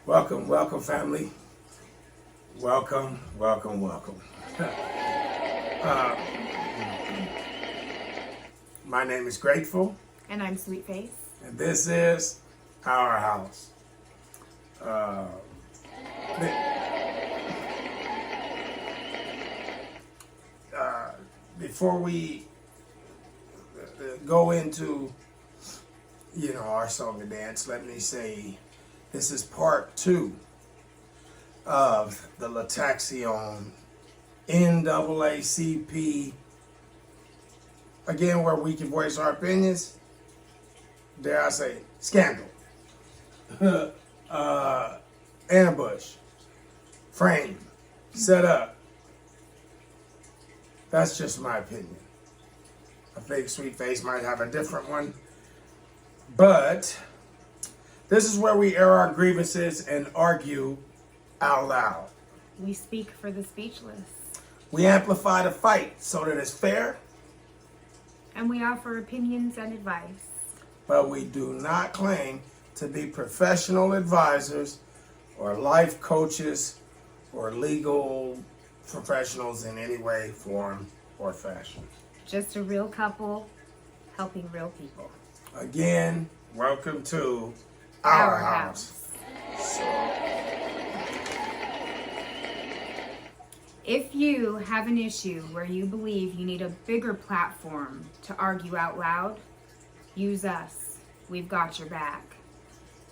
Welcome, welcome, family. Welcome, welcome, welcome. My name is Grateful. And I'm Sweet Face. And this is Our House. Before we go into, our song and dance, let me say this is part 2 of the Lataxion NAACP, again, where we can voice our opinions, dare I say, scandal, ambush, frame, set up. That's just my opinion. I think Sweet Face might have a different one, but this is where we air our grievances and argue out loud. We speak for the speechless. We amplify the fight so that it's fair. And we offer opinions and advice. But we do not claim to be professional advisors or life coaches or legal professionals in any way, form, or fashion. Just a real couple helping real people. Again, welcome to Our House. If you have an issue where you believe you need a bigger platform to argue out loud, use us. We've got your back.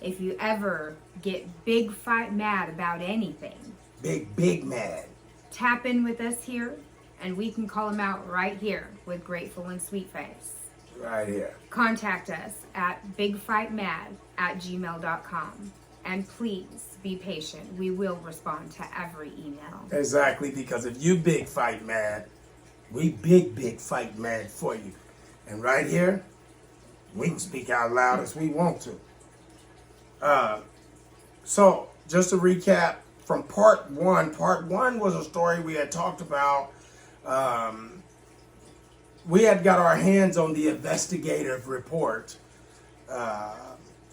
If you ever get big fight mad about anything, big mad, tap in with us here and we can call them out right here with Grateful and Sweet Face. Right here. Contact us at bigfightmad@gmail.com. And please be patient. We will respond to every email. Exactly, because if you big fight mad, we big fight mad for you. And right here, we can speak out loud as we want to. So, just to recap from part 1. Part 1 was a story we had talked about. We had got our hands on the investigative report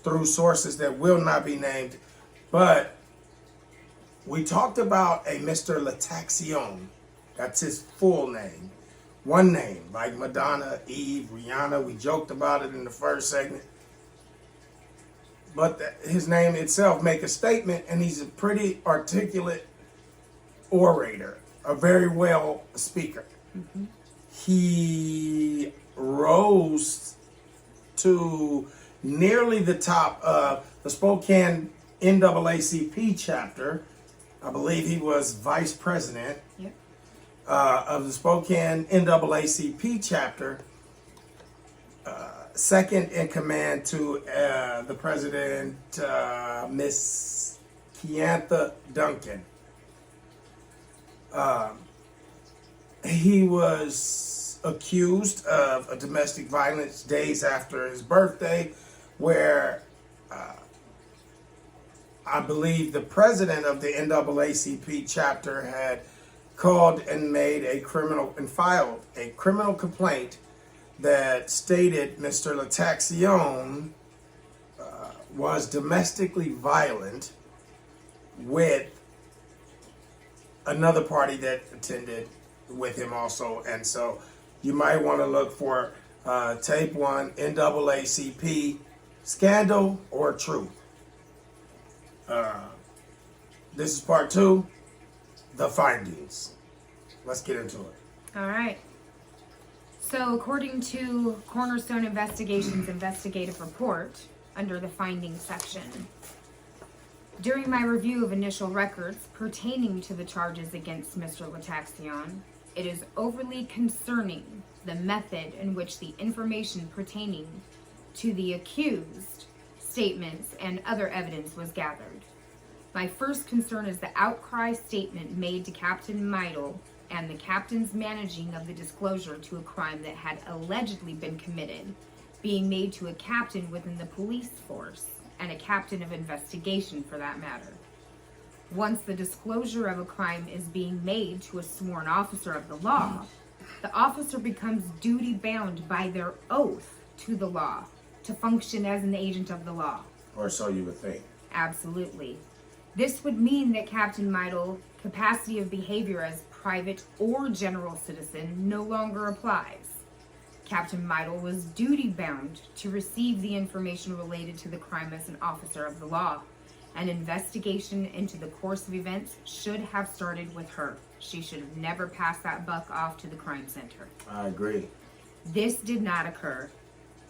through sources that will not be named, but we talked about a Mr. Lataxion. That's his full name. One name, like Madonna, Eve, Rihanna. We joked about it in the first segment. But his name itself make a statement, and he's a pretty articulate orator, a very well speaker. Mm-hmm. He rose to nearly the top of the Spokane NAACP chapter. I believe he was vice president of the Spokane NAACP chapter, second in command to the president, Miss Keantha Duncan. He was accused of a domestic violence days after his birthday, where I believe the president of the NAACP chapter had called and filed a criminal complaint that stated Mr. Lataxion was domestically violent with another party that attended with him also. And so you might want to look for tape 1, NAACP, scandal or truth. This is part 2, the findings. Let's get into it. All right. So according to Cornerstone Investigations investigative report, under the findings section, during my review of initial records pertaining to the charges against Mr. Lataxion, it is overly concerning the method in which the information pertaining to the accused statements and other evidence was gathered. My first concern is the outcry statement made to Captain Meidel and the captain's managing of the disclosure to a crime that had allegedly been committed, being made to a captain within the police force, and a captain of investigation for that matter. Once the disclosure of a crime is being made to a sworn officer of the law, the officer becomes duty-bound by their oath to the law to function as an agent of the law. Or so you would think. Absolutely. This would mean that Captain Meidel capacity of behavior as private or general citizen no longer applies. Captain Meidel was duty-bound to receive the information related to the crime as an officer of the law. An investigation into the course of events should have started with her. She should have never passed that buck off to the crime center. I agree. This did not occur.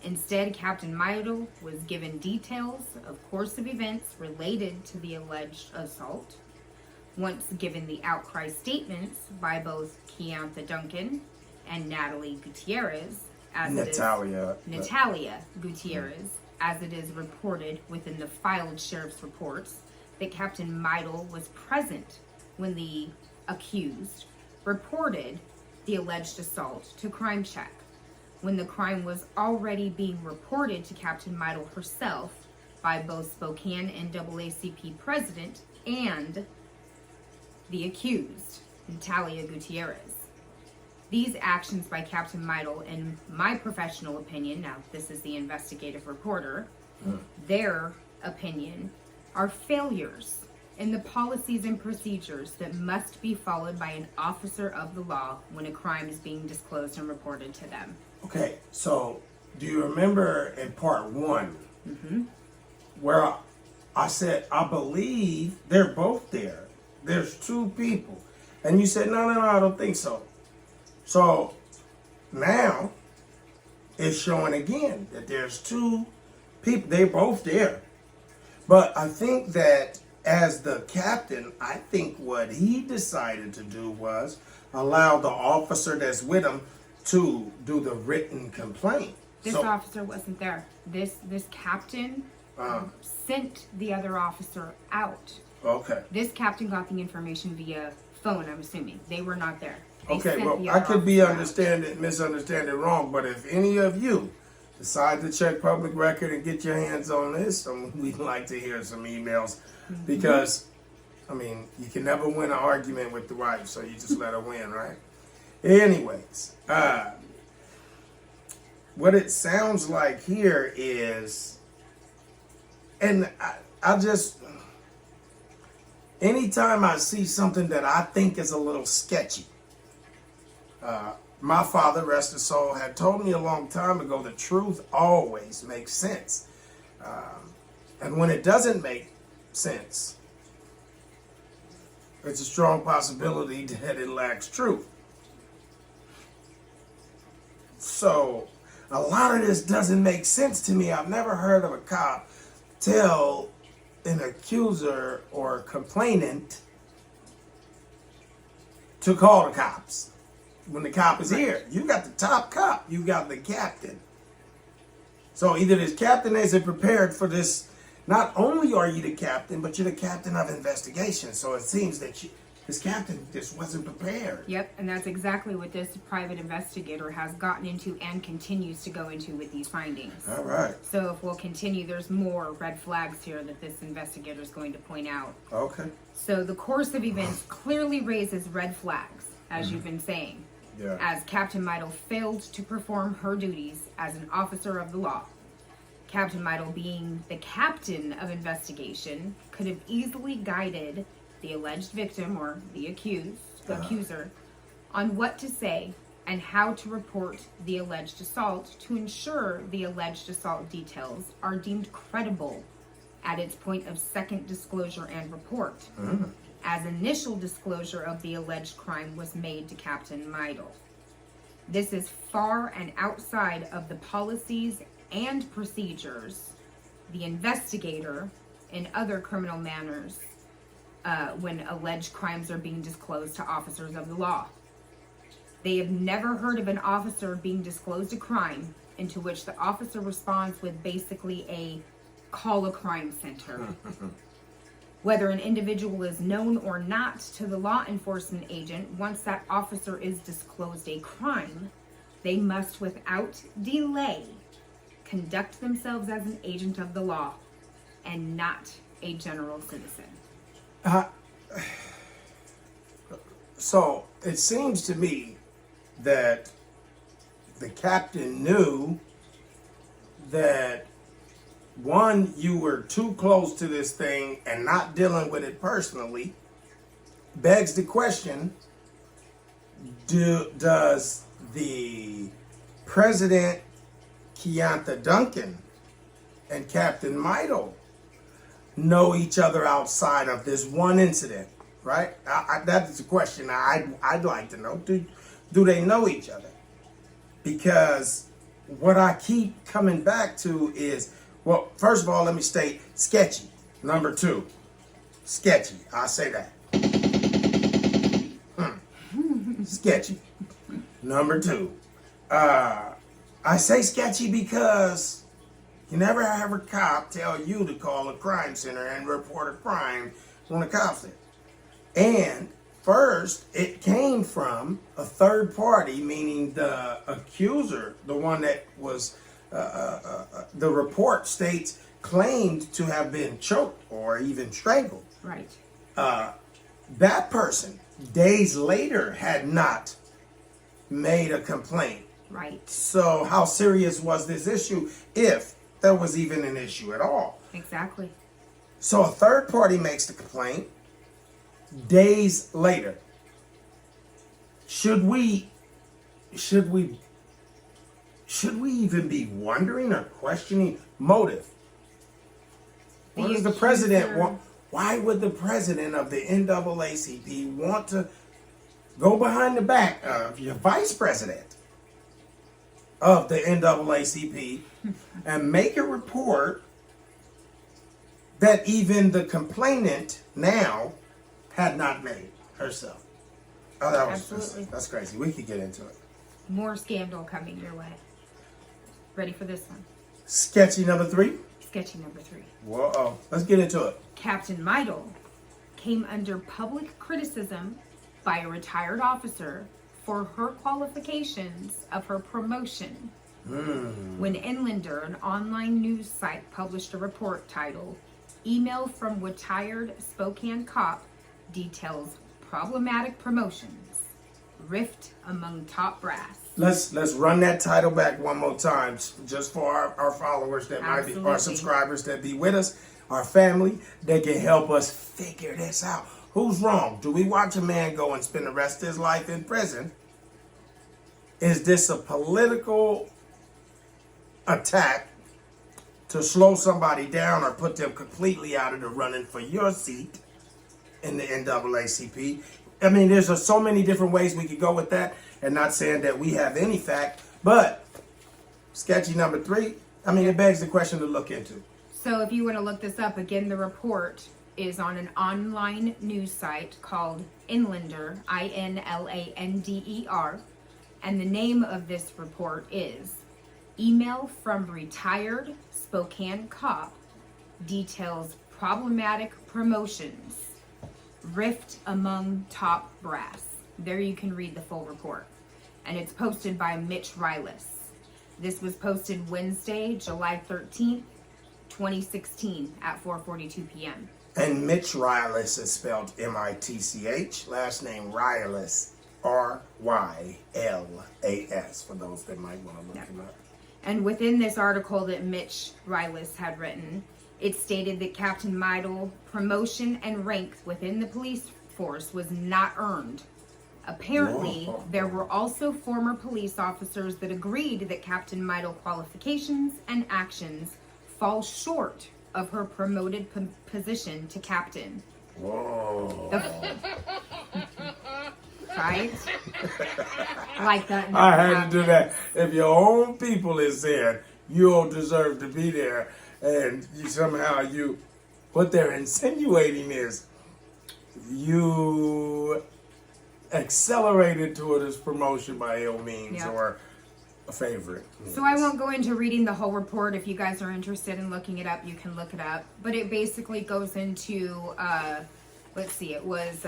Instead, Captain Meidel was given details of course of events related to the alleged assault. Once given the outcry statements by both Keantha Duncan and Natalia Gutierrez, as it is reported within the filed sheriff's reports, that Captain Meidel was present when the accused reported the alleged assault to Crime Check, when the crime was already being reported to Captain Meidel herself by both Spokane NAACP President and the accused, Natalia Gutierrez. These actions by Captain Meidel, in my professional opinion, now this is the investigative reporter, their opinion, are failures in the policies and procedures that must be followed by an officer of the law when a crime is being disclosed and reported to them. Okay, so do you remember in part one where I said, I believe they're both there. There's two people. And you said, no, I don't think so. So now it's showing again that there's two people. They're both there. But I think that as the captain, I think what he decided to do was allow the officer that's with him to do the written complaint. This officer wasn't there. This captain sent the other officer out. Okay. This captain got the information via phone, I'm assuming. They were not there. Okay, well, I could be misunderstanding wrong, but if any of you decide to check public record and get your hands on this, we'd like to hear some emails because, I mean, you can never win an argument with the wife, so you just let her win, right? Anyways, what it sounds like here is, and I just, anytime I see something that I think is a little sketchy, my father, rest his soul, had told me a long time ago, the truth always makes sense. And when it doesn't make sense, it's a strong possibility that it lacks truth. So a lot of this doesn't make sense to me. I've never heard of a cop tell an accuser or complainant to call the cops. When the cop is here, you got the top cop, you got the captain. So either this captain isn't prepared for this. Not only are you the captain, but you're the captain of investigation. So it seems that this captain just wasn't prepared. Yep, and that's exactly what this private investigator has gotten into and continues to go into with these findings. All right. So if we'll continue, there's more red flags here that this investigator is going to point out. Okay. So the course of events clearly raises red flags, as you've been saying. Yeah. As Captain Meidel failed to perform her duties as an officer of the law. Captain Meidel, being the captain of investigation, could have easily guided the alleged victim or the accuser on what to say and how to report the alleged assault to ensure the alleged assault details are deemed credible at its point of second disclosure and report, as initial disclosure of the alleged crime was made to Captain Meidel. This is far and outside of the policies and procedures the investigator in other criminal manners when alleged crimes are being disclosed to officers of the law. They have never heard of an officer being disclosed a crime into which the officer responds with basically a call a crime center. Whether an individual is known or not to the law enforcement agent, once that officer is disclosed a crime, they must without delay conduct themselves as an agent of the law and not a general citizen. So it seems to me that the captain knew that, one, you were too close to this thing and not dealing with it personally. Begs the question, does the President Keonta Duncan and Captain Midel know each other outside of this one incident, right? That is a question I'd like to know. Do they know each other? Because what I keep coming back to is, well, first of all, let me state sketchy. Number two, sketchy. I'll say that. Sketchy. Number two, I say sketchy because you never have a cop tell you to call a crime center and report a crime when the cop's there. And first, it came from a third party, meaning the accuser, the one that was, the report states, claimed to have been choked or even strangled. Right. That person, days later, had not made a complaint. Right. So how serious was this issue, if there was even an issue at all? Exactly. So a third party makes the complaint days later. Should we even be wondering or questioning motive? What does the president want? Why would the president of the NAACP want to go behind the back of your vice president of the NAACP and make a report that even the complainant now had not made herself? Oh, Absolutely. that's crazy. We could get into it. More scandal coming your way. Ready for this one? Sketchy number three. Sketchy number three. Whoa, let's get into it. Captain Midel came under public criticism by a retired officer for her qualifications of her promotion when Inlander, an online news site, published a report titled "Email from Retired Spokane Cop Details Problematic Promotions, Rift Among Top Brass." Let's run that title back one more time, just for our followers that might be, our subscribers that be with us, our family, that can help us figure this out. Who's wrong? Do we watch a man go and spend the rest of his life in prison? Is this a political attack to slow somebody down or put them completely out of the running for your seat in the NAACP? I mean, there's so many different ways we could go with that, and not saying that we have any fact, but sketchy number three, I mean, it begs the question to look into. So if you want to look this up, again, the report is on an online news site called Inlander, INLANDER, and the name of this report is "Email from Retired Spokane Cop Details Problematic Promotions, Rift Among Top Brass." There you can read the full report. And it's posted by Mitch Rylis. This was posted Wednesday, July 13th, 2016 at 4:42 p.m. And Mitch Rylis is spelled M-I-T-C-H, last name Rylis, R-Y-L-A-S, for those that might want to look him up. And within this article that Mitch Rylis had written, it stated that Captain Midel promotion and rank within the police force was not earned. Apparently, Whoa. there were also former police officers that agreed that Captain Midel qualifications and actions fall short of her promoted position to captain. Whoa. Right? Like that. I had to do that. If your own people is there, you don't deserve to be there. And what they're insinuating is you accelerated toward his promotion by ill means, or a favorite. So I won't go into reading the whole report. If you guys are interested in looking it up, you can look it up. But it basically goes into, it was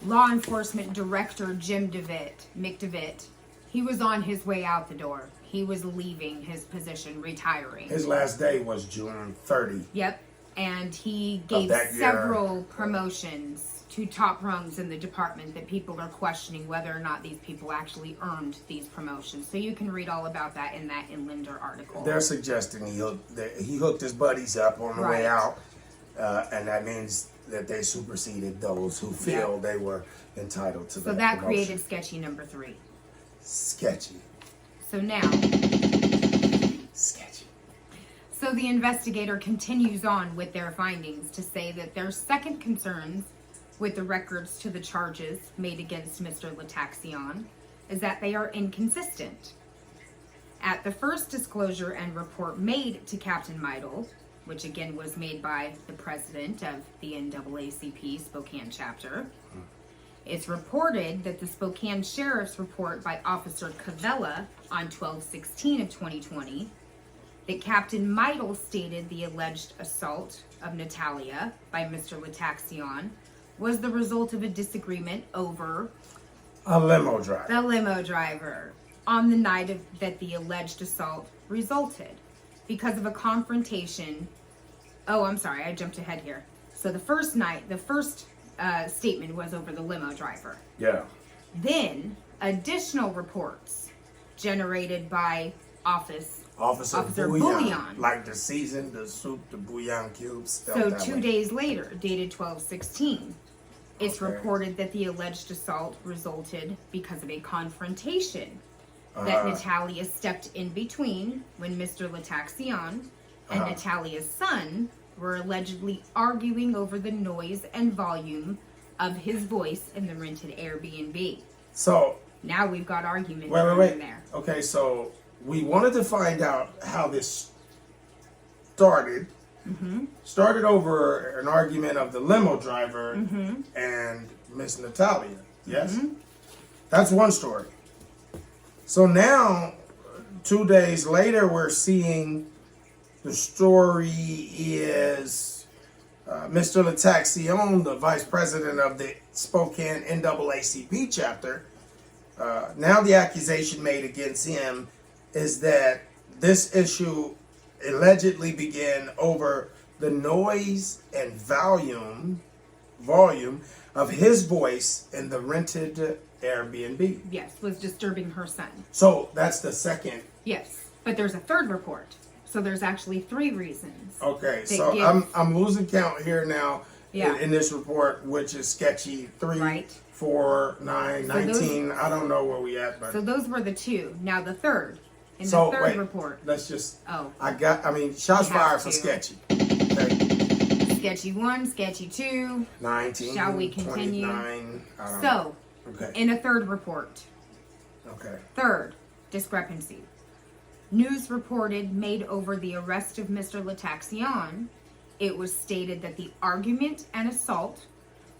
Law Enforcement Director Jim McDevitt. He was on his way out the door. He was leaving his position, retiring. His last day was June 30. Yep. And he gave several promotions to top rungs in the department that people are questioning whether or not these people actually earned these promotions. So you can read all about that in that Inlander article. They're suggesting he hooked his buddies up on the way out, and that means that they superseded those who feel they were entitled to. So that created sketchy number 3. Sketchy. So now, sketchy. So the investigator continues on with their findings to say that their second concerns with the records to the charges made against Mr. Lataxian is that they are inconsistent. At the first disclosure and report made to Captain Meidel, which again was made by the president of the NAACP Spokane chapter, it's reported that the Spokane Sheriff's report by Officer Cavella on 12/16 of 2020 that Captain Meidel stated the alleged assault of Natalia by Mr. Lataxian was the result of a disagreement over a limo driver. The limo driver on the night that the alleged assault resulted because of a confrontation. Oh, I'm sorry, I jumped ahead here. So the first statement was over the limo driver. Yeah. Then additional reports generated by Officer Bouillon. Like the season, the soup, the bouillon cubes. So 2 days later, dated 12/16, it's reported that the alleged assault resulted because of a confrontation that Natalia stepped in between when Mr. Lataxian and Natalia's son were allegedly arguing over the noise and volume of his voice in the rented Airbnb. So now we've got argument wait. there. Okay, so we wanted to find out how this started. Started over an argument of the limo driver and Miss Natalia. Yes? That's one story. So now, 2 days later, we're seeing the story is Mr. Lataxian, the Vice President of the Spokane NAACP chapter. Now the accusation made against him is that this issue allegedly began over the noise and volume of his voice in the rented Airbnb. Yes, was disturbing her son. So that's the second. Yes, but there's a third report. So there's actually 3 reasons. Okay, so I'm losing count here now in this report, which is sketchy 3, 4, 9, 19. I don't know where we at, but so those were the 2. Now the third. In the third report. Let's just. Shots fired for sketchy. Okay. Sketchy 1, sketchy 2. 19. Shall we continue? 29. So, in a third report. Okay. Third discrepancy. News reported made over the arrest of Mr. Lataxian. It was stated that the argument and assault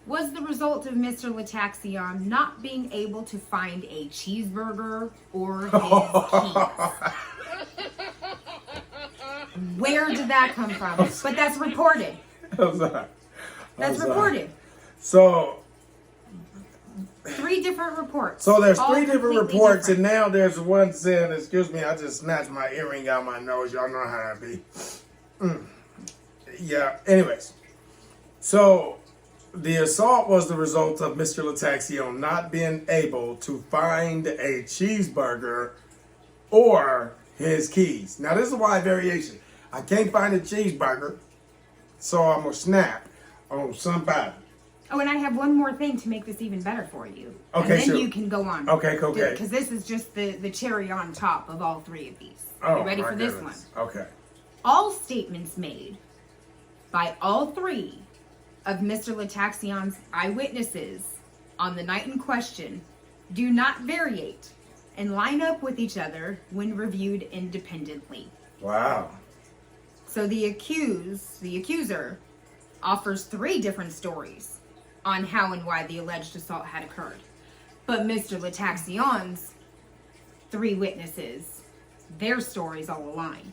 was the result of Mr. Lataxian not being able to find a cheeseburger or his keys. Where did that come from? But that's reported. That's reported. So 3 different reports. So there's 3 different reports, and now there's one saying, excuse me, I just snatched my earring out my nose. Y'all know how that be. Yeah, anyways. So the assault was the result of Mr. Lataxian not being able to find a cheeseburger or his keys. Now, this is a wide variation. I can't find a cheeseburger, so I'm going to snap on somebody. Oh, and I have one more thing to make this even better for you. Okay, and then you can go on. Okay, okay. Because this is just the cherry on top of all 3 of these. Oh, you ready for this one? Okay. All statements made by all 3 of Mr. Lataxian's eyewitnesses on the night in question do not variate and line up with each other when reviewed independently. Wow. So the accuser offers 3 different stories on how and why the alleged assault had occurred. But Mr. Lataxian's 3 witnesses, their stories all align.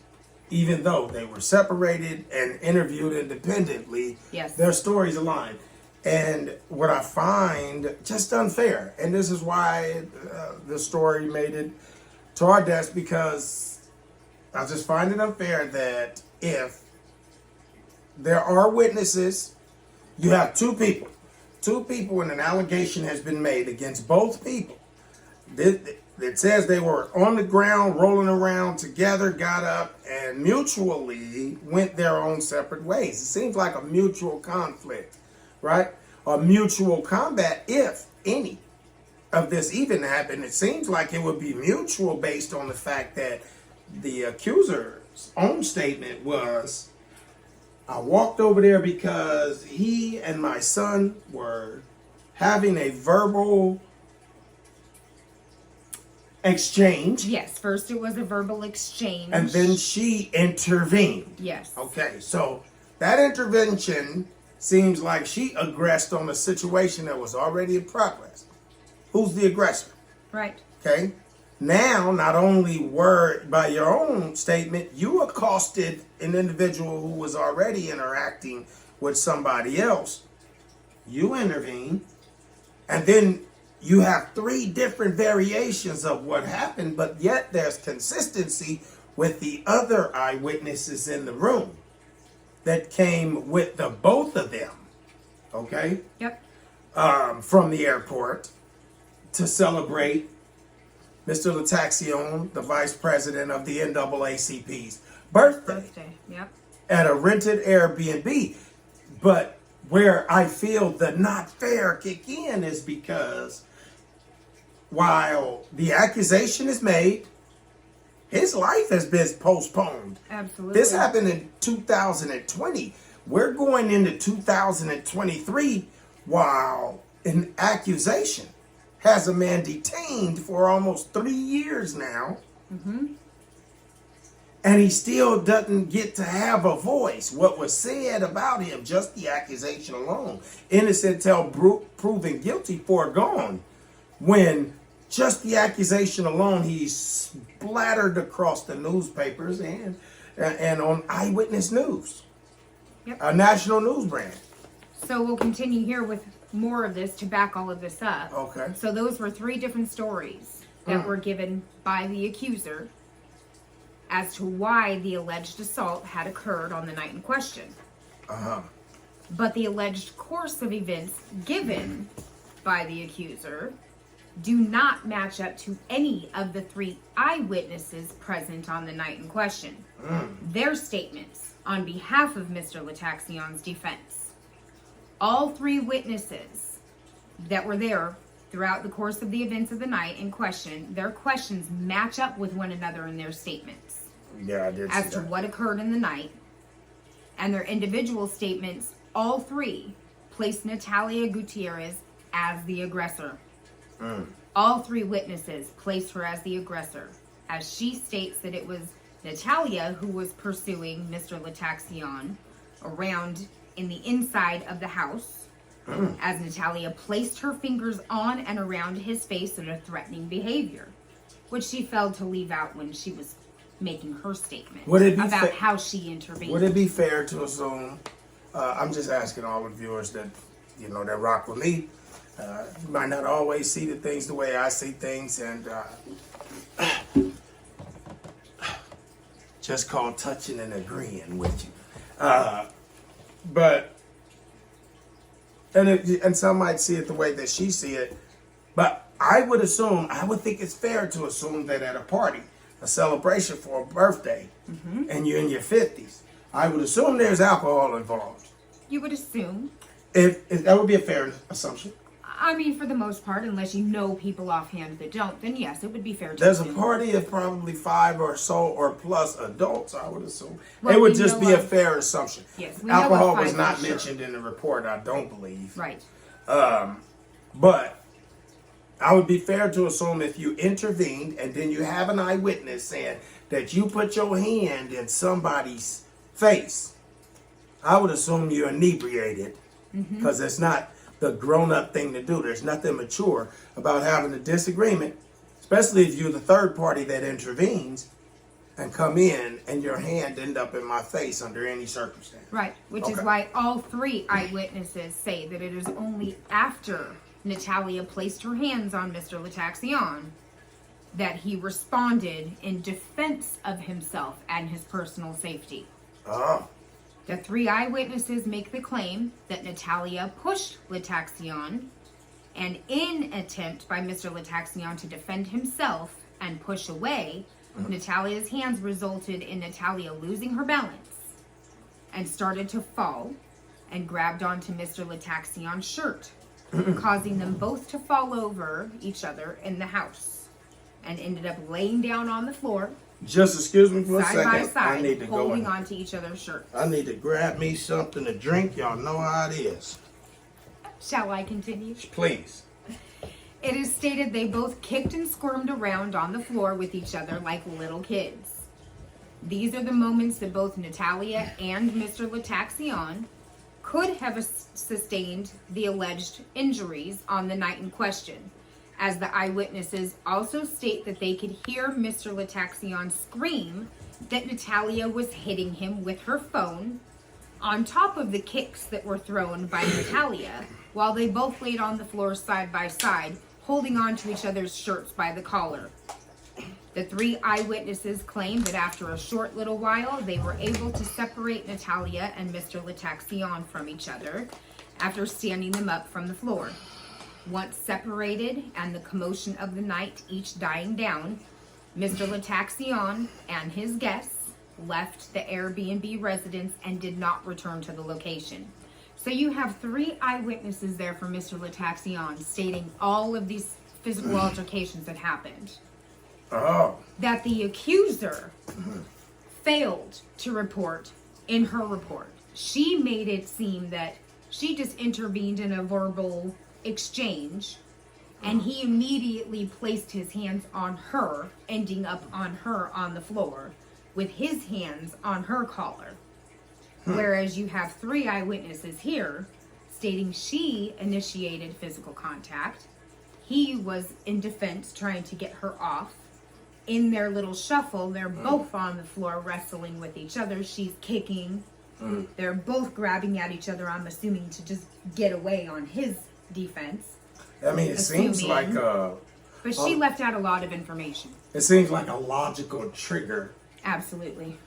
Even though they were separated and interviewed independently, their stories align. And what I find just unfair, and this is why the story made it to our desk, because I just find it unfair that if there are witnesses, you have 2 people, two people and an allegation has been made against both people. It says they were on the ground, rolling around together, got up, and mutually went their own separate ways. It seems like a mutual conflict, right? Or mutual combat, if any of this even happened. It seems like it would be mutual based on the fact that the accuser's own statement was, I walked over there because he and my son were having a verbal exchange. Yes, first it was a verbal exchange. And then she intervened. Yes. Okay, so that intervention seems like she aggressed on a situation that was already in progress. Who's the aggressor? Right. Okay. Now, not only were, by your own statement, you accosted an individual who was already interacting with somebody else. You intervened. And then you have three different variations of what happened, but yet there's consistency with the other eyewitnesses in the room that came with the both of them. Okay? Yep. From the airport to celebrate Mr. Lataxion, the Vice President of the NAACP's birthday. Yep. At a rented Airbnb. But where I feel the not fair kick in is because while the accusation is made, his life has been postponed. Absolutely. This happened in 2020. We're going into 2023 while an accusation has a man detained for almost 3 years now. Mm-hmm. And he still doesn't get to have a voice. What was said about him, just the accusation alone, innocent till proven guilty, foregone. When just the accusation alone, he's splattered across the newspapers and on Eyewitness News, Yep. a national news brand. So we'll continue here with more of this to back all of this up. Okay. So those were three different stories that were given by the accuser as to why the alleged assault had occurred on the night in question. Uh-huh. But the alleged course of events given by the accuser do not match up to any of the three eyewitnesses present on the night in question. Their statements on behalf of Mr. Lataxion's defense. All three witnesses that were there throughout the course of the events of the night in question, their questions match up with one another in their statements. Yeah, I did see As to that. what occurred in the night, and their individual statements, all three placed Natalia Gutierrez as the aggressor. All three witnesses placed her as the aggressor, as she states that it was Natalia who was pursuing Mr. Lataxion around in the inside of the house, as Natalia placed her fingers on and around his face in a threatening behavior, which she failed to leave out when she was making her statement about how she intervened. Would it be fair to assume, I'm just asking all the viewers that, that rock with me, you might not always see the things the way I see things, and just called touching and agreeing with you. And some might see it the way that she see it, but I would think it's fair to assume that at a party, a celebration for a birthday, and you're in your 50s, I would assume there's alcohol involved. You would assume. If that would be a fair assumption. I mean, for the most part, unless you know people offhand that don't, then yes, it would be fair to There's a assume. party of probably 5 or so or plus adults, I would assume. Well, it would we just know be a of- fair assumption. Yes, we know of Alcohol 5 was not for sure. mentioned in the report, I don't believe. Right. But I would be fair to assume if you intervened and then you have an eyewitness saying that you put your hand in somebody's face, I would assume you're inebriated, because it's not the grown-up thing to do. There's nothing mature about having a disagreement, especially if you're the third party that intervenes and come in and your hand end up in my face under any circumstance. Right, which is Okay. why all three eyewitnesses say that it is only after Natalia placed her hands on Mr. Lataxion that he responded in defense of himself and his personal safety. Oh, The 3 eyewitnesses make the claim that Natalia pushed Lataxian, and in attempt by Mr. Lataxian to defend himself and push away, Natalia's hands resulted in Natalia losing her balance and started to fall and grabbed onto Mr. Lataxian's shirt, causing them both to fall over each other in the house and ended up laying down on the floor. Just excuse me for a Side second. by side, I need to go holding in. onto each other's shirts. I need to grab me something to drink. Y'all know how it is. Shall I continue? Please. It is stated they both kicked and squirmed around on the floor with each other like little kids. These are the moments that both Natalia and Mr. Lataxian could have sustained the alleged injuries on the night in question, as the eyewitnesses also state that they could hear Mr. Lataxian scream that Natalia was hitting him with her phone, on top of the kicks that were thrown by Natalia, while they both laid on the floor side by side, holding on to each other's shirts by the collar. The 3 eyewitnesses claim that after a short little while, they were able to separate Natalia and Mr. Lataxian from each other after standing them up from the floor. Once separated and the commotion of the night each dying down, Mr. Lataxian and his guests left the Airbnb residence and did not return to the location. So you have 3 eyewitnesses there for Mr. Lataxian stating all of these physical altercations that happened. Oh. That the accuser failed to report in her report. She made it seem that she just intervened in a verbal exchange, and he immediately placed his hands on her, ending up on her on the floor with his hands on her collar. Whereas you have 3 eyewitnesses here stating she initiated physical contact. He was in defense trying to get her off. In their little shuffle, they're both on the floor wrestling with each other. She's kicking. They're both grabbing at each other, I'm assuming, to just get away on his defense. I mean, it seems like But she left out a lot of information. it seems like a logical trigger Absolutely.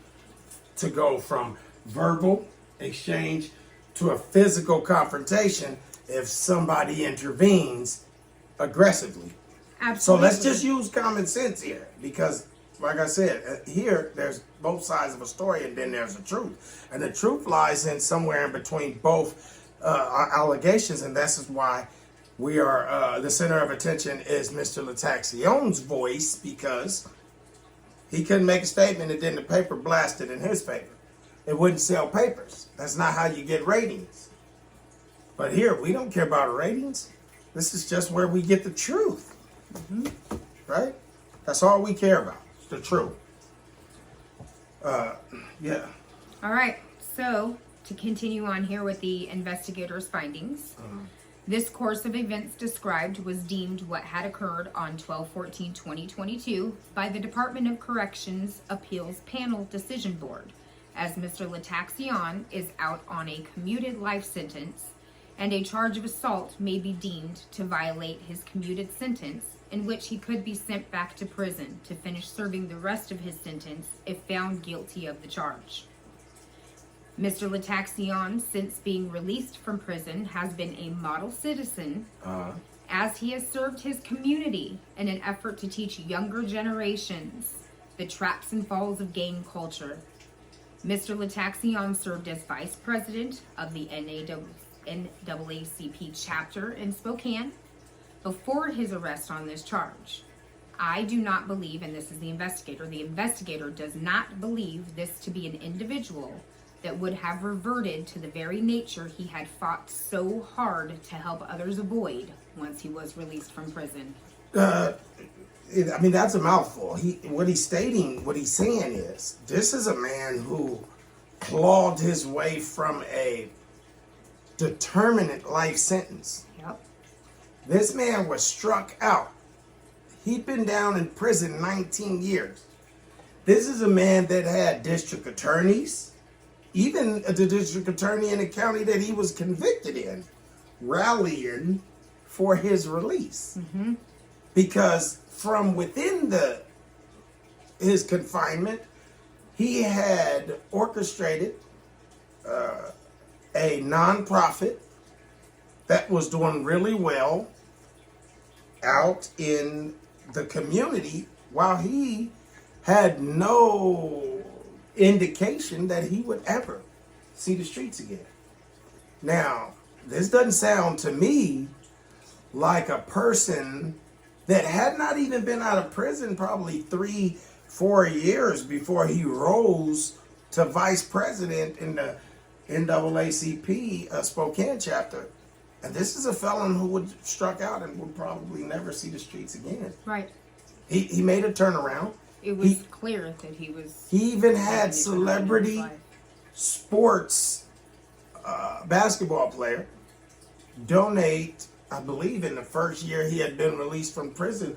to go from verbal exchange to a physical confrontation if somebody intervenes aggressively. Absolutely. So let's just use common sense here, because like I said, here there's both sides of a story and then there's the truth. And the truth lies in somewhere in between both allegations, and that's why we are, the center of attention is Mr. Lataxion's voice, because he couldn't make a statement and then the paper blasted in his favor. It wouldn't sell papers. That's not how you get ratings. But here, we don't care about ratings. This is just where we get the truth. Right? That's all we care about. It's the truth. Yeah. All right. So, to continue on here with the investigator's findings, this course of events described was deemed what had occurred on 12/14/2022 by the Department of Corrections Appeals Panel Decision Board, as Mr. Lataxian is out on a commuted life sentence, and a charge of assault may be deemed to violate his commuted sentence, in which he could be sent back to prison to finish serving the rest of his sentence if found guilty of the charge. Mr. Lataxian, since being released from prison, has been a model citizen, as he has served his community in an effort to teach younger generations the traps and falls of gang culture. Mr. Lataxian served as Vice President of the NAACP chapter in Spokane before his arrest on this charge. I do not believe, and this is the investigator does not believe this to be an individual that would have reverted to the very nature he had fought so hard to help others avoid once he was released from prison. I mean, that's a mouthful. What he's saying is, this is a man who clawed his way from a determinate life sentence. Yep. This man was struck out. He'd been down in prison 19 years. This is a man that had district attorneys, even the district attorney in the county that he was convicted in, rallying for his release. Because from within his confinement, he had orchestrated a nonprofit that was doing really well out in the community while he had no indication that he would ever see the streets again. Now, this doesn't sound to me like a person that had not even been out of prison probably 3-4 years before he rose to vice president in the NAACP Spokane chapter. And this is a felon who would struck out and would probably never see the streets again. Right. He made a turnaround. It was clear that he was. He even had celebrity sports basketball player donate, I believe in the first year he had been released from prison,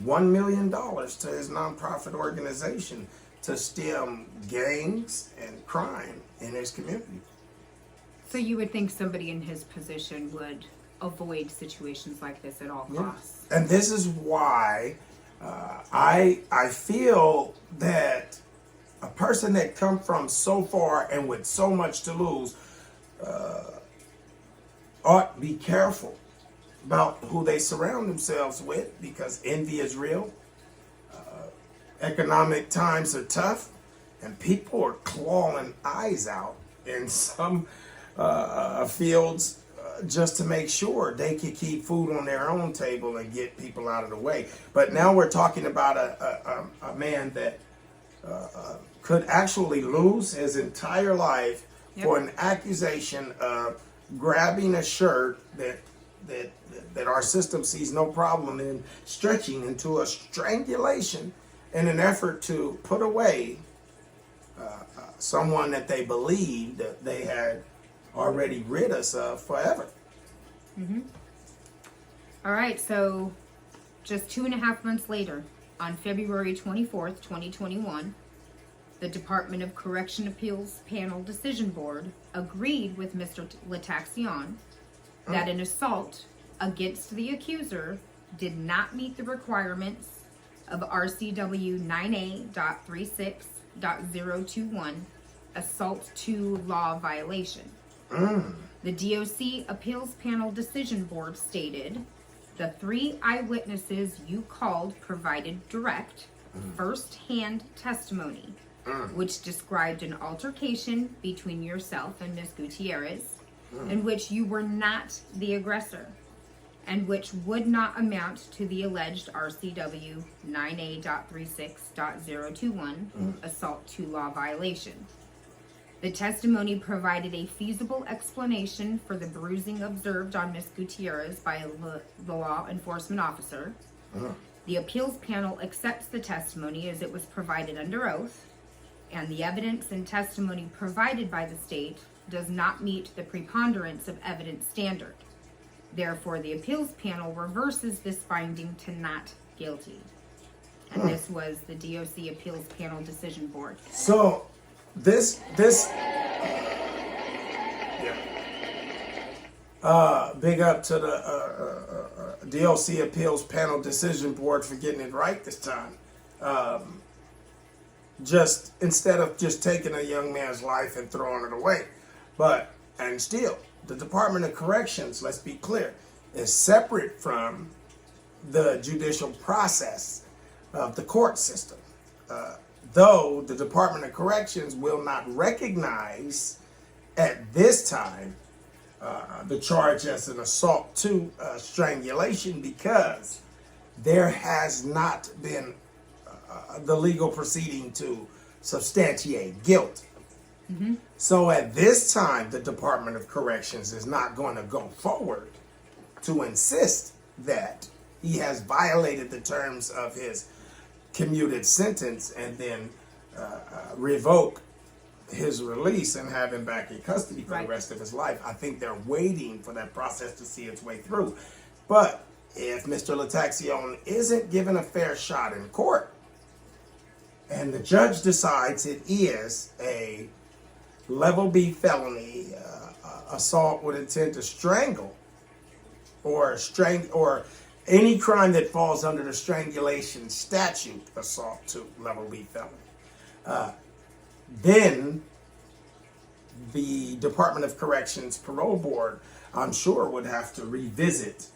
$1 million to his nonprofit organization to stem gangs and crime in his community. So you would think somebody in his position would avoid situations like this at all costs. And this is why I feel that a person that come from so far and with so much to lose ought to be careful about who they surround themselves with, because envy is real. Economic times are tough, and people are clawing eyes out in some fields just to make sure they can keep food on their own table and get people out of the way. But now we're talking about a man that could actually lose his entire life for an accusation of grabbing a shirt that our system sees no problem in stretching into a strangulation in an effort to put away someone that they believed that they had already rid us of forever. All right, so just 2.5 months later, on February 24th, 2021, the Department of Correction Appeals Panel Decision Board agreed with Mr. Lataxian that an assault against the accuser did not meet the requirements of RCW 9A.36.021, assault to law violation. The DOC Appeals Panel Decision Board stated, the 3 eyewitnesses you called provided direct, first-hand testimony, which described an altercation between yourself and Ms. Gutierrez, in which you were not the aggressor, and which would not amount to the alleged RCW 9A.36.021 assault to law violation. The testimony provided a feasible explanation for the bruising observed on Ms. Gutierrez by the law enforcement officer. The appeals panel accepts the testimony as it was provided under oath, and the evidence and testimony provided by the state does not meet the preponderance of evidence standard. Therefore, the appeals panel reverses this finding to not guilty. And this was the DOC Appeals Panel Decision Board. So, this big up to the DOC Appeals Panel Decision Board for getting it right this time. Just instead of just taking a young man's life and throwing it away. And still, the Department of Corrections, let's be clear, is separate from the judicial process of the court system. Though the Department of Corrections will not recognize at this time the charge as an assault to strangulation, because there has not been the legal proceeding to substantiate guilt. So at this time, the Department of Corrections is not going to go forward to insist that he has violated the terms of his commuted sentence and then revoke his release and have him back in custody for the rest of his life. I think they're waiting for that process to see its way through. But if Mr. Lataxian isn't given a fair shot in court, and the judge decides it is a level B felony, assault with intent to strangle, or any crime that falls under the strangulation statute, assault to level B felony, then the Department of Corrections Parole Board, I'm sure, would have to revisit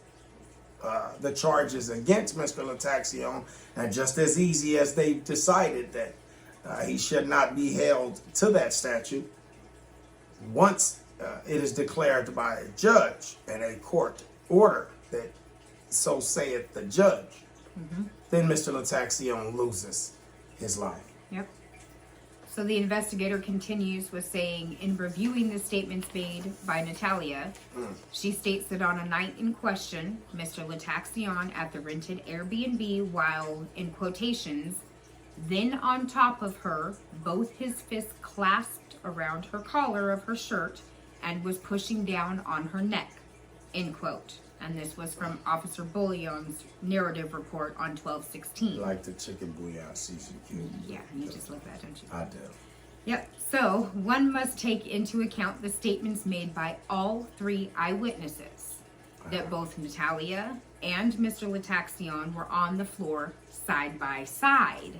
the charges against Mr. Lataxion, and just as easy as they decided that he should not be held to that statute, once it is declared by a judge and a court order that so saith the judge, then Mr. Lataxion loses his life. Yep. So the investigator continues with saying, in reviewing the statements made by Natalia, she states that on a night in question, Mr. Lataxion at the rented Airbnb, while, in quotations, then on top of her, both his fists clasped around her collar of her shirt and was pushing down on her neck, end quote. And this was from Officer Bullion's narrative report on 12/16. Like the chicken bouillon season cube. Yeah, you just love that, don't you? I do. Yep. So one must take into account the statements made by all three eyewitnesses that both Natalia and Mr. Lataxion were on the floor side by side,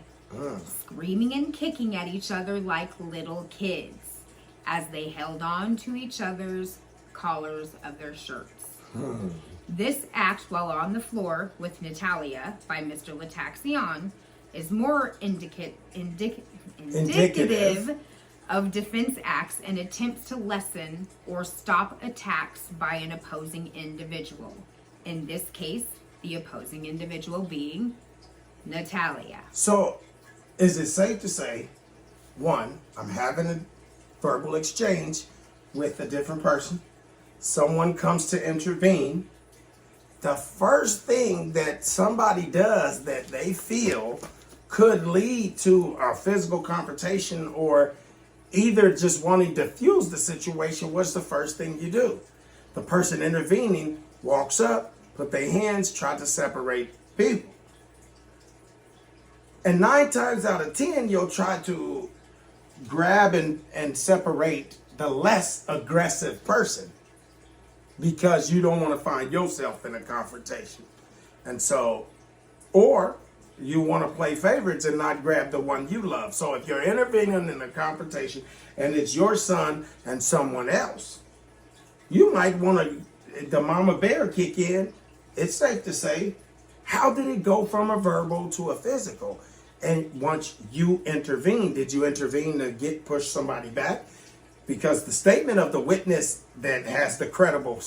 screaming and kicking at each other like little kids as they held on to each other's collars of their shirts. This act while on the floor with Natalia by Mr. Lataxion is more indicative of defense acts and attempts to lessen or stop attacks by an opposing individual. In this case, the opposing individual being Natalia. So, is it safe to say, one, I'm having a verbal exchange with a different person, someone comes to intervene, the first thing that somebody does that they feel could lead to a physical confrontation or either just wanting to diffuse the situation, what's the first thing you do? The person intervening walks up, put their hands, try to separate people. And 9 times out of 10, you'll try to grab and separate the less aggressive person, because you don't want to find yourself in a confrontation. And so, or you want to play favorites and not grab the one you love. So if you're intervening in a confrontation and it's your son and someone else, you might want the mama bear kick in. It's safe to say, how did it go from a verbal to a physical? And once you intervene, did you intervene to push somebody back? Because the statement of the witness that has the credible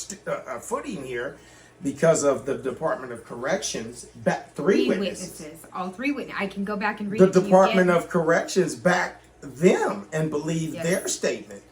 footing here, because of the Department of Corrections, three witnesses. All three witnesses. I can go back and read the it to you Department again. of Corrections backed them and believed their statement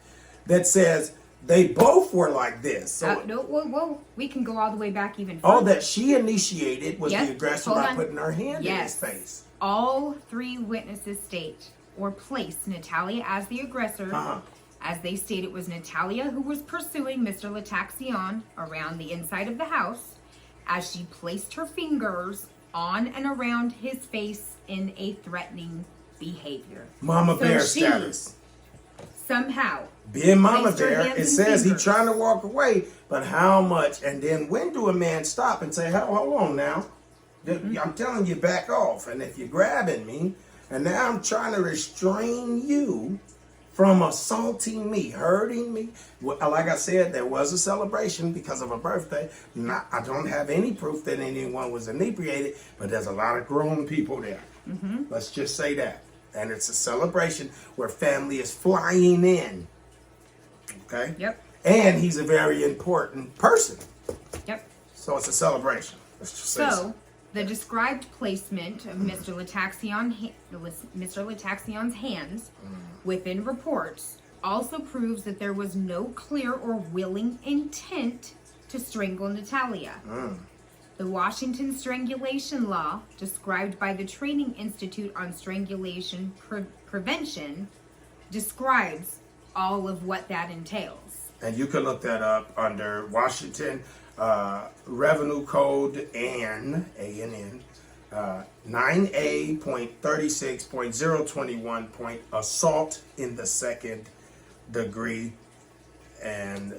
that says they both were like this. So no, we can go all the way back even further. all that she initiated was the aggressor Hold by on. putting her hand in his face. All three witnesses state or place Natalia as the aggressor. As they state, it was Natalia who was pursuing Mr. Lataxion around the inside of the house as she placed her fingers on and around his face in a threatening behavior. Mama bear she status. Somehow. Being mama placed her bear, hands it and says fingers. he's trying to walk away, but how much? And then when do a man stop and say, hold on now, I'm telling you, back off. And if you're grabbing me, and now I'm trying to restrain you from assaulting me, hurting me. Like I said, there was a celebration because of a birthday. I don't have any proof that anyone was inebriated, but there's a lot of grown people there. Let's just say that. And it's a celebration where family is flying in. Okay? Yep. And he's a very important person. Yep. So it's a celebration. Let's just say so. The described placement of Mr. Lataxion's hands within reports also proves that there was no clear or willing intent to strangle Natalia. The Washington strangulation law, described by the Training Institute on Strangulation Prevention, describes all of what that entails. And you can look that up under Washington Revenue Code ANN 9A.36.021. Assault in the second degree. And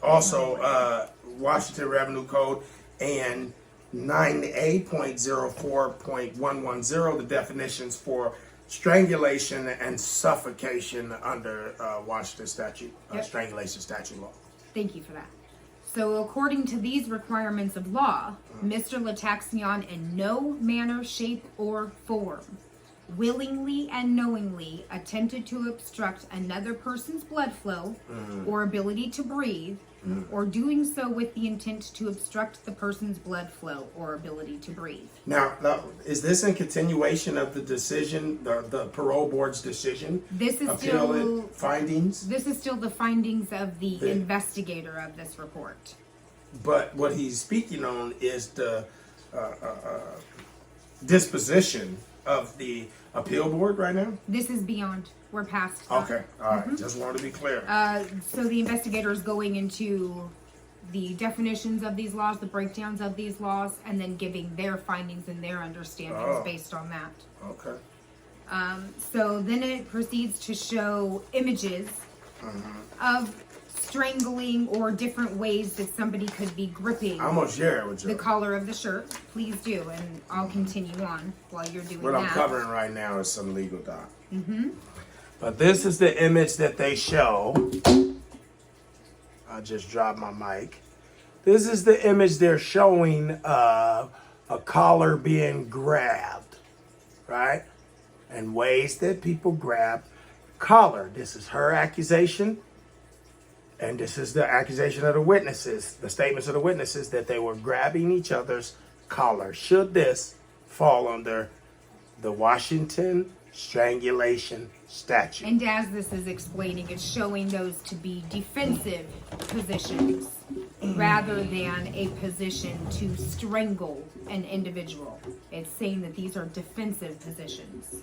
also Washington Revenue Code and 9A.04.110, the definitions for strangulation and suffocation under Washington statute, Yep. strangulation statute law. Thank you for that. So according to these requirements of law, Mr. Lataxian in no manner, shape, or form willingly and knowingly attempted to obstruct another person's blood flow or ability to breathe, or doing so with the intent to obstruct the person's blood flow or ability to breathe. Now, is this in continuation of the decision, the parole board's decision? This is Appeal findings? This is still the findings of the investigator of this report. But what he's speaking on is the disposition of the appeal board right now? This is beyond. We're past that. Okay, all right. Just wanted to be clear. So the investigator is going into the definitions of these laws, the breakdowns of these laws, and then giving their findings and their understandings based on that. Okay. So then it proceeds to show images of strangling or different ways that somebody could be gripping I almost share it with you. the collar of the shirt. Please do, and I'll continue on while you're doing What that. I'm covering right now is some legal doc. But this is the image that they show. I just dropped my mic. This is the image they're showing of a collar being grabbed, right? And ways that people grab collar. This is her accusation. And this is the accusation of the witnesses, the statements of the witnesses that they were grabbing each other's collar. Should this fall under the Washington strangulation statute? And as this is explaining, it's showing those to be defensive positions rather than a position to strangle an individual. It's saying that these are defensive positions.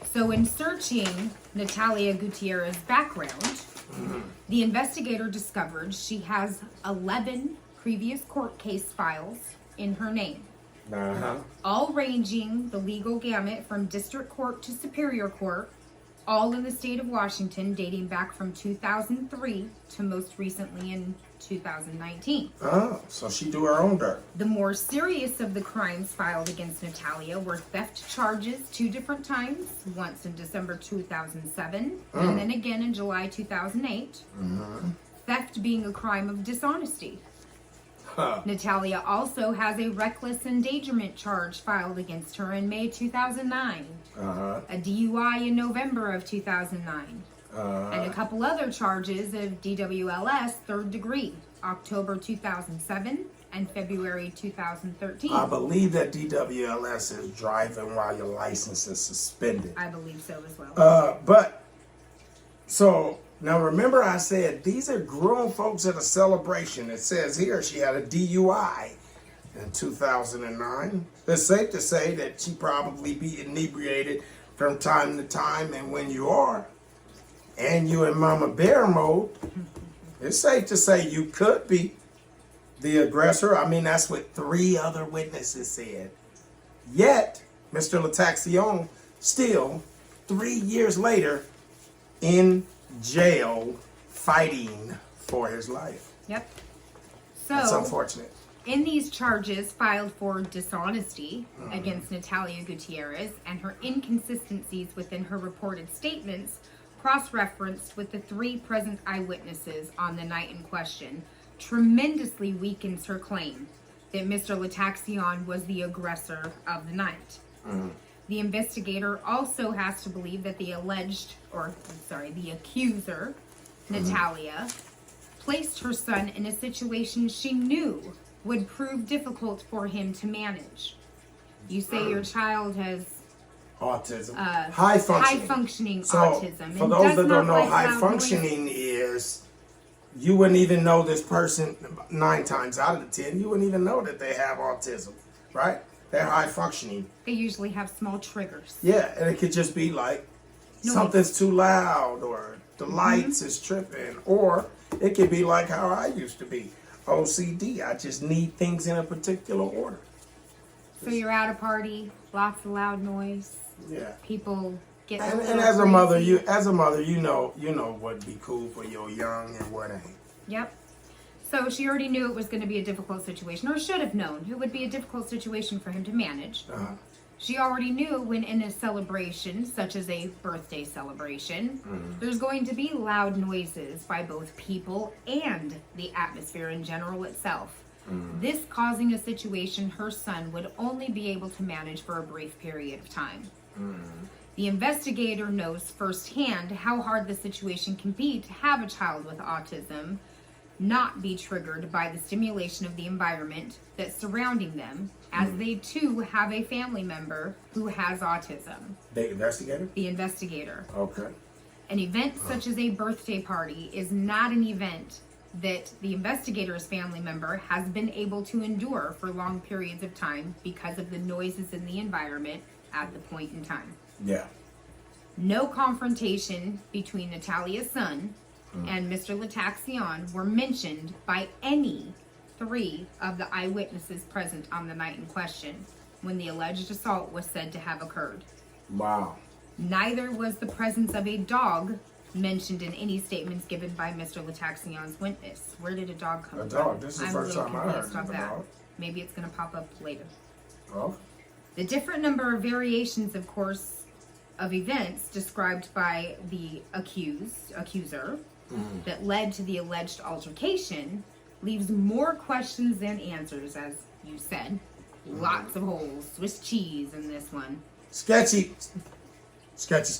So in searching Natalia Gutierrez's background, the investigator discovered she has 11 previous court case files in her name, all ranging the legal gamut from district court to superior court, all in the state of Washington, dating back from 2003 to most recently in 2019. Oh, so she do her own dirt. The more serious of the crimes filed against Natalia were theft charges 2 different times, once in December 2007 and then again in July 2008. Theft being a crime of dishonesty. Natalia also has a reckless endangerment charge filed against her in May 2009, a DUI in November of 2009, and a couple other charges of DWLS third degree, October 2007 and February 2013. I believe that DWLS is driving while your license is suspended. I believe so as well. So now remember I said these are grown folks at a celebration. It says here she had a DUI in 2009. It's safe to say that she probably be inebriated from time to time, and when you are, and you in Mama Bear mode, it's safe to say you could be the aggressor. I mean, that's what 3 other witnesses said. Yet, Mr. Lataxian still, 3 years later, in jail fighting for his life. Yep. That's So, unfortunate. in these charges filed for dishonesty against Natalia Gutierrez and her inconsistencies within her reported statements, cross-referenced with the 3 present eyewitnesses on the night in question, tremendously weakens her claim that Mr. Lataxian was the aggressor of the night. The investigator also has to believe that the accuser, Natalia, placed her son in a situation she knew would prove difficult for him to manage. You say your child has Autism. High functioning So, autism. for and those does that not don't know, like high loud functioning noises. is you wouldn't even know this person 9 times out of the 10. You wouldn't even know that they have autism, right? They're high functioning. They usually have small triggers. Yeah, and it could just be like Noise. something's too loud, or the lights is tripping, or it could be like how I used to be, OCD. I just need things in a particular order. So you're at a party, lots of loud noise. Yeah. People get And little as a mother, crazy. you know what'd be cool for your young and what ain't. Yep. So she already knew it was going to be a difficult situation, or should have known it would be a difficult situation for him to manage. She already knew when in a celebration, such as a birthday celebration, there's going to be loud noises by both people and the atmosphere in general itself. This causing a situation her son would only be able to manage for a brief period of time. The investigator knows firsthand how hard the situation can be to have a child with autism not be triggered by the stimulation of the environment that's surrounding them, as they too have a family member who has autism. The investigator? The investigator. Okay. An event such as a birthday party is not an event that the investigator's family member has been able to endure for long periods of time because of the noises in the environment at the point in time. Yeah. No confrontation between Natalia's son and Mr. Lataxian were mentioned by any 3 of the eyewitnesses present on the night in question when the alleged assault was said to have occurred. Wow. Neither was the presence of a dog mentioned in any statements given by Mr. Lataxian's witness. Where did a dog come from? A dog. This is the I'm first a little time I heard confused of of a that. dog. Maybe it's going to pop up later. Oh. The different number of variations, of course, of events described by the accuser that led to the alleged altercation leaves more questions than answers, as you said. Lots of holes. Swiss cheese in this one. Sketchy. Sketchy.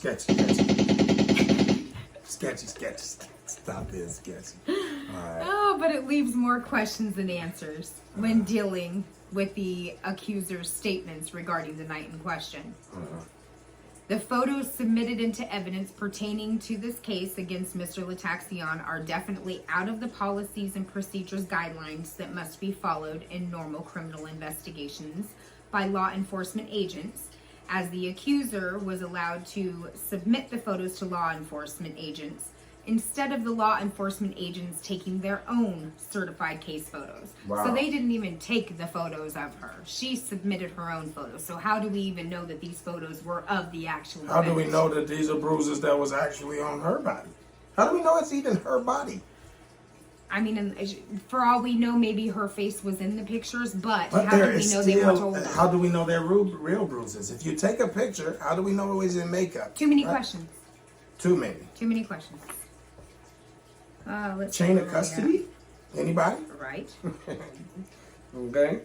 Stop being sketchy. Alright. Oh, but it leaves more questions than answers when dealing with the accuser's statements regarding the night in question. The photos submitted into evidence pertaining to this case against Mr. Lataxian are definitely out of the policies and procedures guidelines that must be followed in normal criminal investigations by law enforcement agents, as the accuser was allowed to submit the photos to law enforcement agents instead of the law enforcement agents taking their own certified case photos. Wow. So they didn't even take the photos of her. She submitted her own photos. So how do we even know that these photos were of the actual How do we event? know that these are bruises that was actually on her body? How do we know it's even her body? I mean, for all we know, maybe her face was in the pictures, but But how there do we is know they were still, told? how do we know they're real bruises? If you take a picture, how do we know it was in makeup? Too many Right? questions. Too many. Too many questions. Let's Chain see of where we custody? Anybody? at. Right. Okay.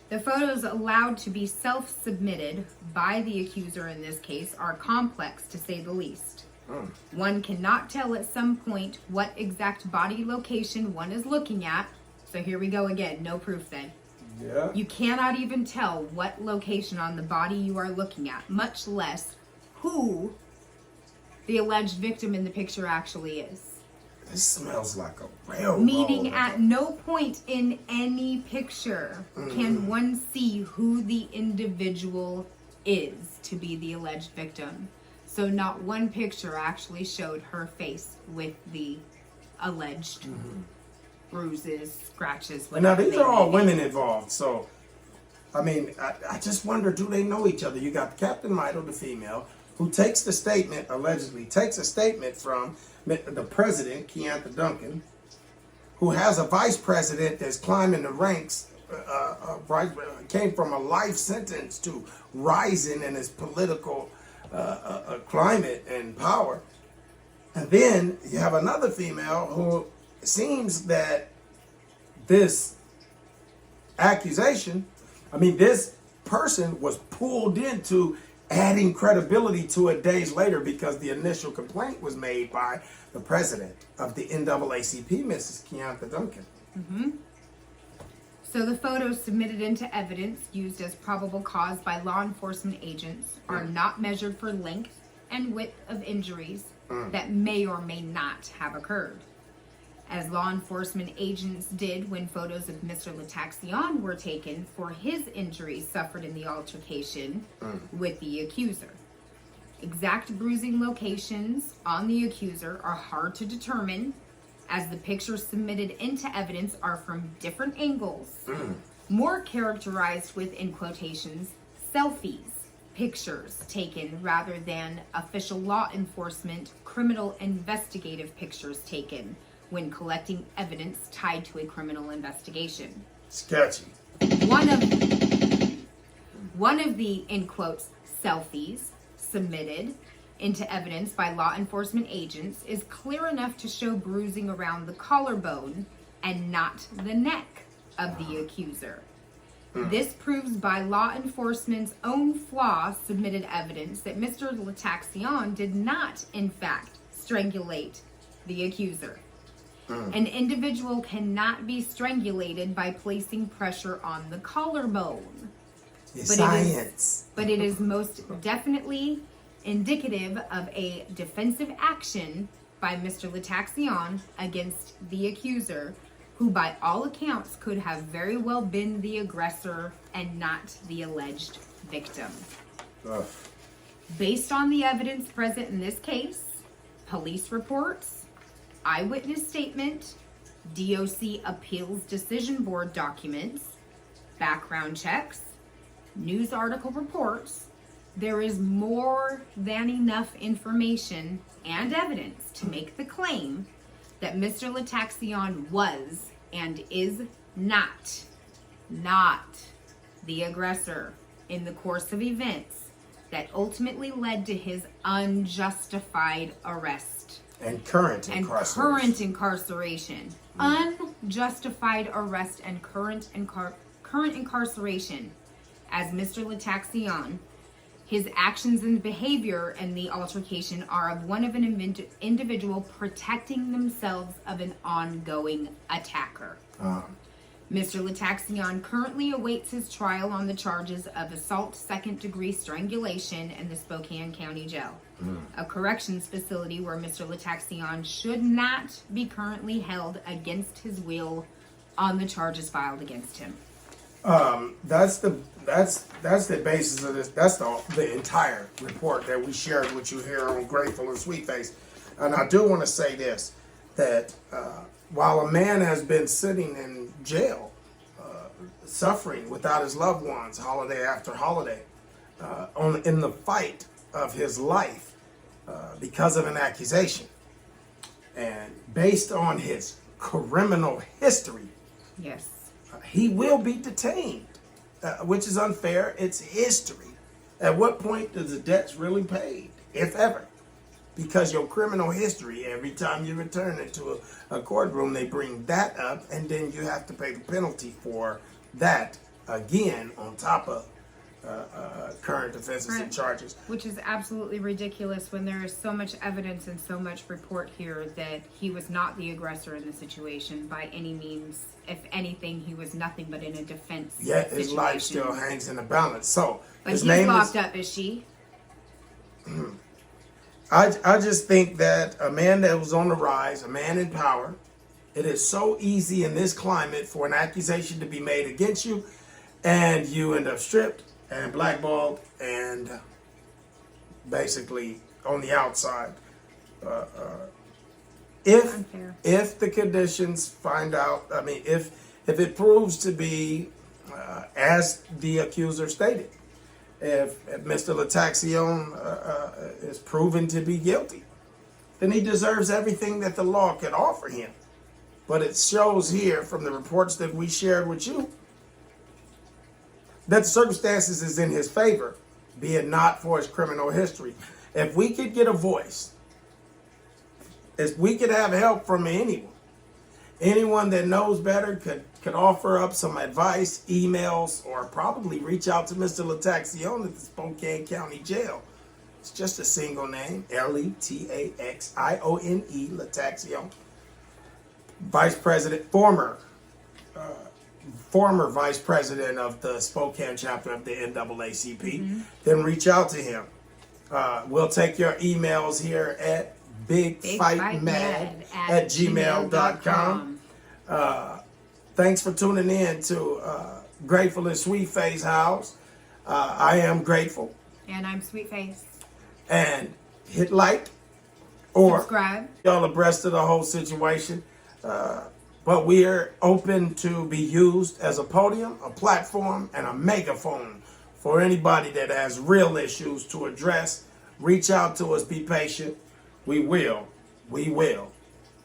The photos allowed to be self-submitted by the accuser in this case are complex, to say the least. One cannot tell at some point what exact body location one is looking at. So here we go again, no proof then. Yeah. You cannot even tell what location on the body you are looking at, much less who the alleged victim in the picture actually is. This smells like a railroad. Meaning at no point in any picture can one see who the individual is to be the alleged victim. So not one picture actually showed her face with the alleged bruises, scratches, And now whatever these they are all may be. women involved, so I mean, I just wonder, do they know each other? You got Captain Mito, the female, who takes the statement, allegedly takes a statement from the president, Keantha Duncan, who has a vice president that's climbing the ranks, came from a life sentence to rising in his political climate and power. And then you have another female who seems that this accusation, this person was pulled into adding credibility to it days later because the initial complaint was made by the president of the NAACP, Mrs. Keantha Duncan. So the photos submitted into evidence used as probable cause by law enforcement agents are not measured for length and width of injuries that may or may not have occurred, as law enforcement agents did when photos of Mr. Lataxian were taken for his injuries suffered in the altercation with the accuser. Exact bruising locations on the accuser are hard to determine, as the pictures submitted into evidence are from different angles, more characterized with, in quotations, selfies, pictures taken rather than official law enforcement criminal investigative pictures taken when collecting evidence One of the, in quotes, selfies submitted into evidence by law enforcement agents is clear enough to show bruising around the collarbone and not the neck of the accuser. This proves by law enforcement's own flaw submitted evidence that Mr. Lataxian did not, in fact, strangulate the accuser. An individual cannot be strangulated by placing pressure on the collarbone. But it is most definitely indicative of a defensive action by Mr. Lataxian against the accuser, who by all accounts could have very well been the aggressor and not the alleged victim. Ugh. Based on the evidence present in this case, police reports, eyewitness statement, DOC appeals decision board documents, background checks, news article reports, there is more than enough information and evidence to make the claim that Mr. Lataxian was and is not the aggressor in the course of events that ultimately led to his unjustified arrest And current incarceration. Unjustified arrest and current incarceration. As Mr. Lataxian, his actions and behavior in the altercation are of one of an individual protecting themselves of an ongoing attacker. Mr. Lataxian currently awaits his trial on the charges of assault second-degree strangulation in the Spokane County Jail, a corrections facility where Mr. Lataxian should not be currently held against his will on the charges filed against him. That's the basis of this. That's the entire report that we shared with you here on Grateful and Sweet Face. And I do want to say this, that while a man has been sitting in jail, suffering without his loved ones, holiday after holiday, in the fight of his life because of an accusation, and based on his criminal history, Yes. He will be detained, which is unfair. It's history. At what point does the debt's really paid, if ever? Because your criminal history, every time you return into a courtroom, they bring that up, and then you have to pay the penalty for that again on top of current offenses and charges. Which is absolutely ridiculous when there is so much evidence and so much report here that he was not the aggressor in the situation by any means. If anything, he was nothing but in a defense Yet situation. his life still hangs in the balance. So But his he's name locked is, up, is she? I just think that a man that was on the rise, a man in power, it is so easy in this climate for an accusation to be made against you, and you end up stripped and blackballed and basically on the outside. If the conditions find out, if it proves to be as the accuser stated, if Mr. Lataxian is proven to be guilty, then he deserves everything that the law can offer him. But it shows here from the reports that we shared with you that the circumstances is in his favor, be it not for his criminal history. If we could get a voice, if we could have help from anyone that knows better could offer up some advice, emails, or probably reach out to Mr. Lataxian at the Spokane County Jail. It's just a single name, Letaxione, Lataxian. Vice President, former Vice President of the Spokane chapter of the NAACP, then reach out to him. We'll take your emails here at bigfightmad@gmail.com. Thanks for tuning in to Grateful and Sweet Face House. I am grateful. And I'm Sweet Face. And hit like or subscribe. Y'all abreast of the whole situation. But we are open to be used as a podium, a platform, and a megaphone for anybody that has real issues to address. Reach out to us. Be patient. We will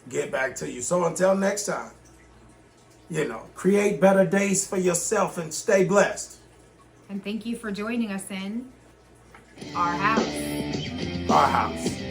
get back to you. So until next time, create better days for yourself and stay blessed. And thank you for joining us in our house. Our house.